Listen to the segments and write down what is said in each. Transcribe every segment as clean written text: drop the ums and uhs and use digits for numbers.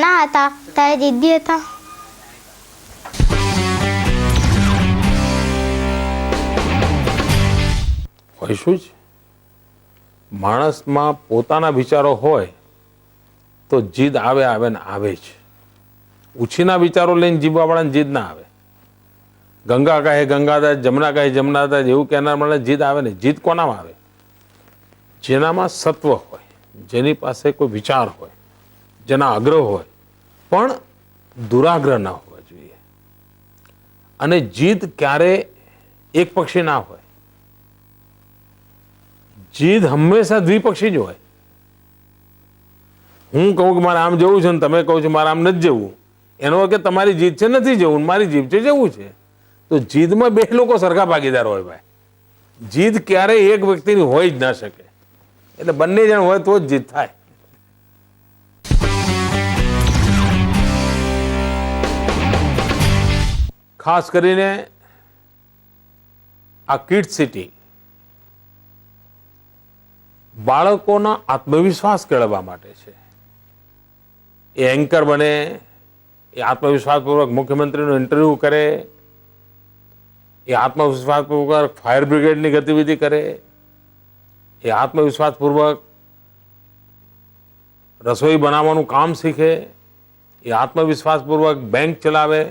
નાના હતા ત્યારે જિદ્દી હતા. હોય શું જ માણસમાં પોતાના વિચારો હોય તો જીદ આવે ને આવે જ. ઉછીના વિચારો લઈને જીવવાવાળાને જીદ ના આવે. ગંગા કહે ગંગાદાસ, જમના કહે જમનાદાસ એવું કહેનાર મને જીદ આવે ને. જીદ કોનામાં આવે? જેનામાં સત્વ હોય, જેની પાસે કોઈ વિચાર હોય, જેના આગ્રહ હોય, પણ દુરાગ્રહ ના હોવા જોઈએ. અને જીદ ક્યારે એક પક્ષી ના હોય. જીદ હંમેશા દ્વિપક્ષી જ હોય. હું કહું કે મારે આમ જવું છે ને તમે કહો છો મારે આમ નથી જવું, એનો કે તમારી જીદ છે નથી જવું, મારી જીદ છે જવું છે. તો જીદમાં બે લોકો સરખા ભાગીદાર હોય ભાઈ. જીદ ક્યારેય એક વ્યક્તિની હોય જ ના શકે. એટલે બંને જણ હોય તો જ જીદ થાય. ખાસ કરીને આ કિડ સિટી બાળકોના આત્મવિશ્વાસ કેળવવા માટે છે. એ એન્કર બને, એ આત્મવિશ્વાસપૂર્વક મુખ્યમંત્રીનું ઇન્ટરવ્યૂ કરે, એ આત્મવિશ્વાસપૂર્વક ફાયર બ્રિગેડની ગતિવિધિ કરે, એ આત્મવિશ્વાસપૂર્વક રસોઈ બનાવવાનું કામ શીખે, એ આત્મવિશ્વાસપૂર્વક બેંક ચલાવે.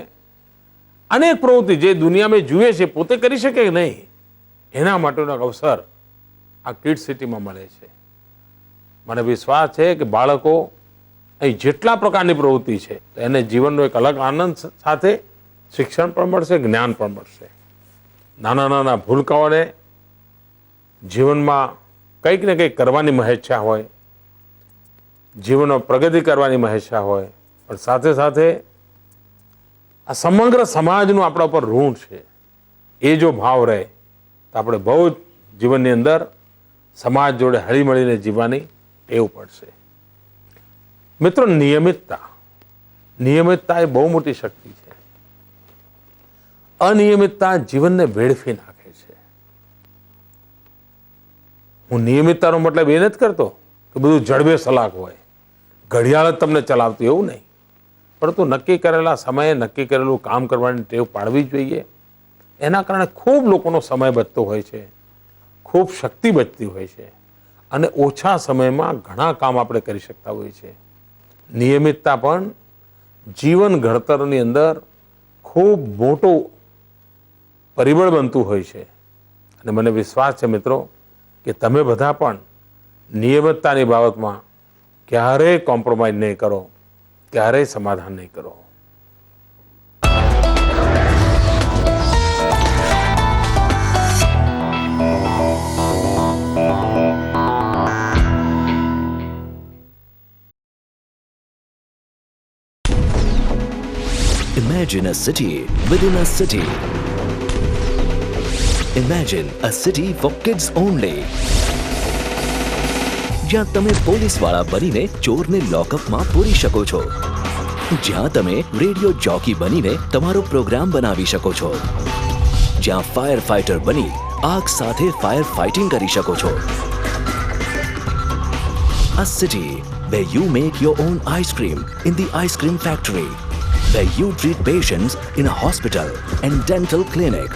અનેક પ્રવૃત્તિ જે દુનિયામાં જુએ છે પોતે કરી શકે કે નહીં, એના માટેનો અવસર આ કિડ સિટીમાં મળે છે. મને વિશ્વાસ છે કે બાળકો અહીં જેટલા પ્રકારની પ્રવૃત્તિ છે એને જીવનનો એક અલગ આનંદ સાથે શિક્ષણ પણ મળશે, જ્ઞાન પણ મળશે. નાના નાના ભૂલકાઓને જીવનમાં કંઈક ને કંઈક કરવાની મહેચ્છા હોય, જીવનમાં પ્રગતિ કરવાની મહેચ્છા હોય, પણ સાથે સાથે આ સમગ્ર સમાજનું આપણા ઉપર ઋણ છે. એ જો ભાવ રહે તો આપણે બહુ જ જીવનની અંદર સમાજ જોડે હળીમળીને જીવવાની ટેવ પડશે. મિત્રો, નિયમિતતા એ બહુ મોટી શક્તિ છે. અનિયમિતતા જીવનને વેડફી નાખે છે. હું નિયમિતતાનો મતલબ એ નથી કરતો કે બધું જડબે સલાક હોય, ઘડિયાળ જ તમને ચલાવતું, એવું નહીં. પરંતુ નક્કી કરેલા સમયે નક્કી કરેલું કામ કરવાની ટેવ પાડવી જોઈએ. એના કારણે ખૂબ લોકોનો સમય બચતો હોય છે, ખૂબ શક્તિ બચતી હોય છે અને ઓછા સમયમાં ઘણા કામ આપણે કરી શકતા હોઈએ છીએ. નિયમિતતા પણ જીવન ઘડતરની અંદર ખૂબ મોટું પરિબળ બનતું હોય છે. અને મને વિશ્વાસ છે મિત્રો કે તમે બધા પણ નિયમિતતાની બાબતમાં ક્યારેય કોમ્પ્રોમાઇઝ નહીં કરો, ક્યારેય સમાધાન નહીં કરો. Imagine a city within a city. Imagine a city for kids only. જ્યાં તમે પોલીસવાળા બનીને ચોરને લોકઅપમાં પૂરી શકો છો, જ્યાં તમે રેડિયો જોકી બનીને તમારો પ્રોગ્રામ બનાવી શકો છો, જ્યાં ફાયર ફાઇટર બની આગ સાથે ફાયર ફાઇટિંગ કરી શકો છો. A city where you make your own ice cream in the ice cream factory, where you treat patients in a hospital and dental clinic,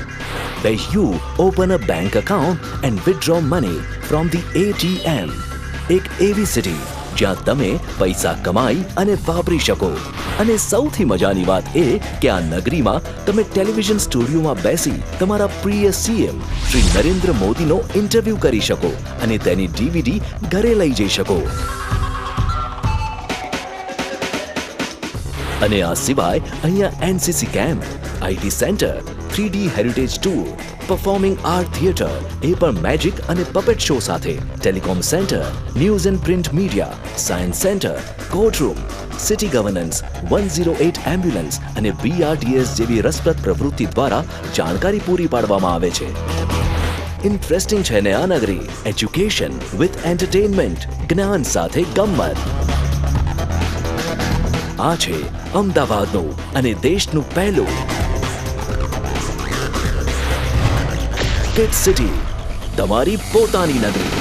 where you open a bank account and withdraw money from the ATM. એક એવી city જ્યાં તમે પૈસા કમાઈ અને વાપરી શકો. અને સૌથી મજાની વાત એ કે આ નગરીમાં તમે ટેલિવિઝન સ્ટુડિયોમાં બેસી તમારા પ્રિય સીએમ શ્રી નરેન્દ્ર મોદીનો ઇન્ટરવ્યુ કરી શકો અને તેની DVD ઘરે લઈ જઈ શકો. અને આ સિવાય અહીંયા NCC camp, IT centre, 3D heritage tour, performing art theatre, એ પણ મેજિક અને પપેટ શો સાથે, telecom centre, news and print media, science centre, courtroom, city governance, 108 ambulance અને BRTS જેવી રસપ્રદ પ્રવૃત્તિ દ્વારા જાણકારી પૂરી પાડવામાં આવે છે. ઇન્ટરેસ્ટિંગ છે ને આ નગરી? એજ્યુકેશન વિથ એન્ટરટેનમેન્ટ, જ્ઞાન સાથે ગમ્મત. આ છે અમદાવાદનું અને દેશનું પહેલું કિડ સિટી, તમારી પોતાની નગરી.